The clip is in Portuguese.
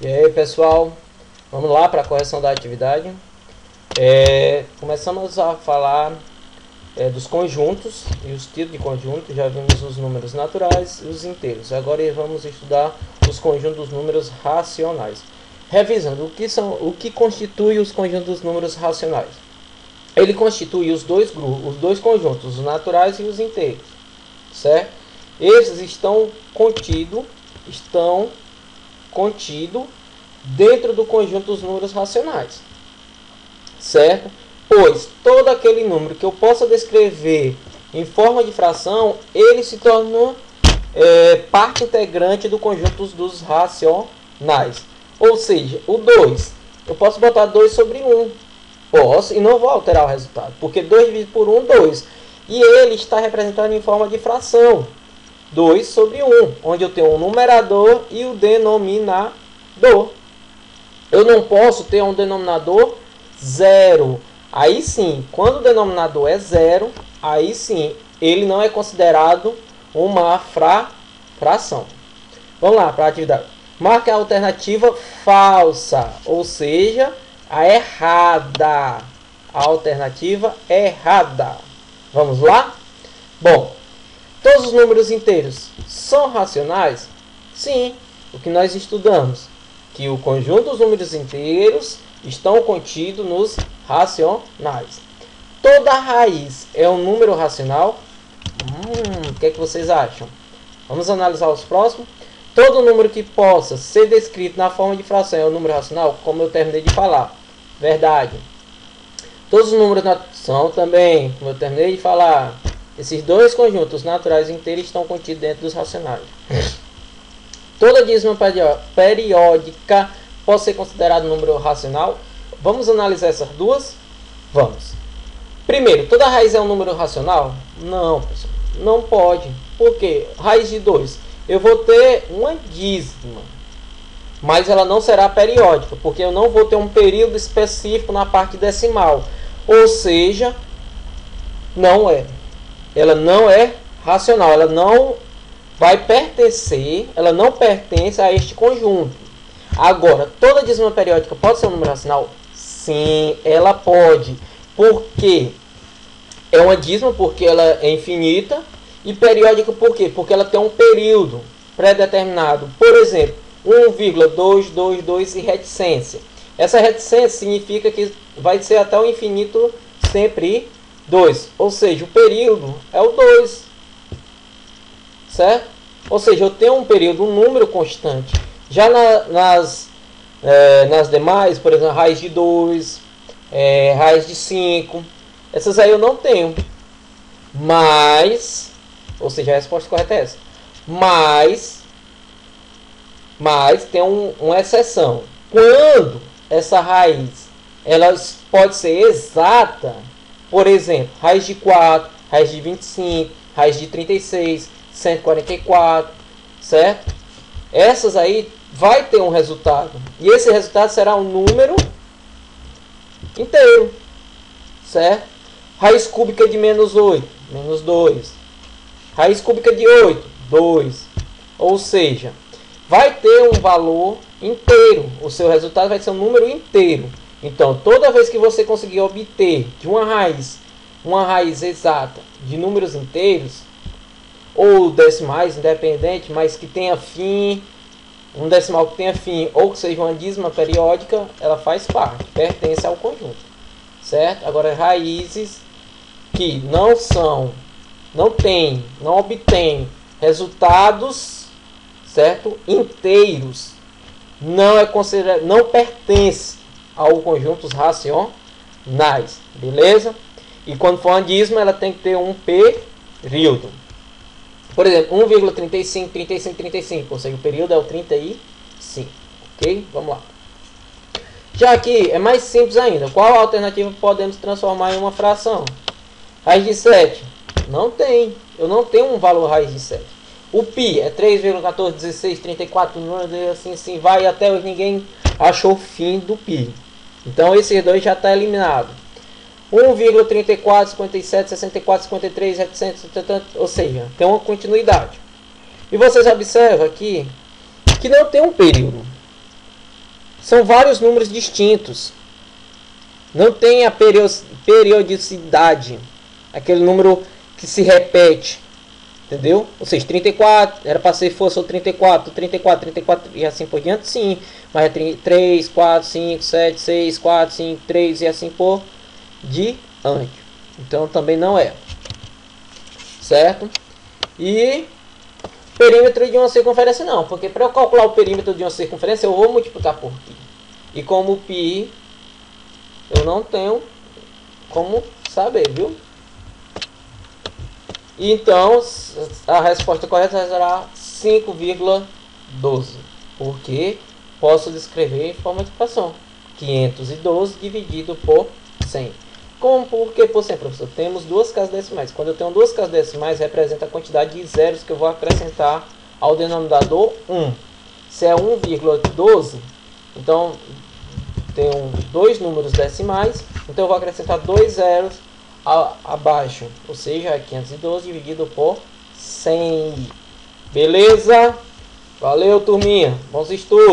E aí, pessoal, vamos lá para a correção da atividade. Começamos a falar dos conjuntos e os tipos de conjuntos. Já vimos os números naturais e os inteiros. Agora vamos estudar os conjuntos dos números racionais. Revisando, o que constitui os conjuntos dos números racionais? Ele constitui os dois conjuntos, os naturais e os inteiros, certo? Esses estão contidos dentro do conjunto dos números racionais, certo? Pois todo aquele número que eu possa descrever em forma de fração, ele se torna parte integrante do conjunto dos racionais. Ou seja, o 2, eu posso botar 2 sobre 1. Posso, e não vou alterar o resultado, porque 2 dividido por 1, 2. E ele está representado em forma de fração. 2 sobre 1, onde eu tenho o numerador e o denominador. Eu não posso ter um denominador 0. Aí sim, quando o denominador é 0, aí sim, ele não é considerado uma fração. Vamos lá para a atividade. Marque a alternativa falsa, ou seja, a errada. A alternativa errada. Vamos lá? Bom, todos os números inteiros são racionais? Sim, o que nós estudamos, que o conjunto dos números inteiros estão contidos nos racionais. Toda raiz é um número racional? O que é que vocês acham? Vamos analisar os próximos. Todo número que possa ser descrito na forma de fração é um número racional, como eu terminei de falar. Verdade. Todos os números são também, como eu terminei de falar. Esses dois conjuntos, naturais e inteiros, estão contidos dentro dos racionais. Toda dízima periódica pode ser considerada um número racional? Vamos analisar essas duas? Vamos. Primeiro, toda raiz é um número racional? Não, pessoal. Não pode. Por quê? Raiz de 2. Eu vou ter uma dízima, mas ela não será periódica, porque eu não vou ter um período específico na parte decimal. Ou seja, não é. Ela não é racional, ela não vai pertencer, ela não pertence a este conjunto. Agora, toda dízima periódica pode ser um número racional? Sim, ela pode. Por quê? É uma dízima porque ela é infinita. E periódica por quê? Porque ela tem um período pré-determinado. Por exemplo, 1,222 e reticência. Essa reticência significa que vai ser até o infinito sempre 2. Ou seja, o período é o 2. Certo? Ou seja, eu tenho um período, um número constante. Já nas demais, por exemplo, raiz de 2, raiz de 5. Essas aí eu não tenho. Mas... Ou seja, a resposta correta é essa. Mas tem uma exceção. Quando essa raiz ela pode ser exata, por exemplo, raiz de 4, raiz de 25, raiz de 36, 144, certo? Essas aí vai ter um resultado. E esse resultado será um número inteiro, certo? Raiz cúbica de menos 8, menos 2. Raiz cúbica de 8, 2. Ou seja, vai ter um valor inteiro. O seu resultado vai ser um número inteiro. Então, toda vez que você conseguir obter de uma raiz exata de números inteiros, ou decimais, independente, mas que tenha fim, um decimal que tenha fim, ou que seja uma dízima periódica, ela faz parte, pertence ao conjunto. Certo? Agora, raízes que não obtém resultados, certo, inteiros, não pertence ao conjunto racionais, beleza? E quando for uma dízima, ela tem que ter um período. Por exemplo, 1,35, 35, 35, ou seja, o período é o 35, ok? Vamos lá. Já aqui é mais simples ainda. Qual alternativa podemos transformar em uma fração? Raiz de 7. Não tem. Eu não tenho um valor raiz de 7. O π é 3,141634, assim vai, até hoje ninguém achou o fim do π. Então esses dois já está eliminado. 1,34, 57, 64, 53, 700, ou seja, tem uma continuidade. E vocês observam aqui que não tem um período. são vários números distintos. Não tem a periodicidade, aquele número que se repete, entendeu? Ou seja, 34, era para ser fosse o 34, 34, 34 e assim por diante, sim. Mas é 3, 4, 5, 7, 6, 4, 5, 3 e assim por diante. Então também não é. Certo? E perímetro de uma circunferência não, porque para eu calcular o perímetro de uma circunferência eu vou multiplicar por π. E como π eu não tenho como saber, viu? Então a resposta correta será 5,12, porque posso descrever em forma de fração 512 dividido por 100. Como por que por 100, professor? Temos duas casas decimais. Quando eu tenho duas casas decimais, representa a quantidade de zeros que eu vou acrescentar ao denominador 1. Se é 1,12, então tenho dois números decimais, então eu vou acrescentar dois zeros abaixo, ou seja, 512 dividido por 100. Beleza? Valeu, turminha. Bons estudos.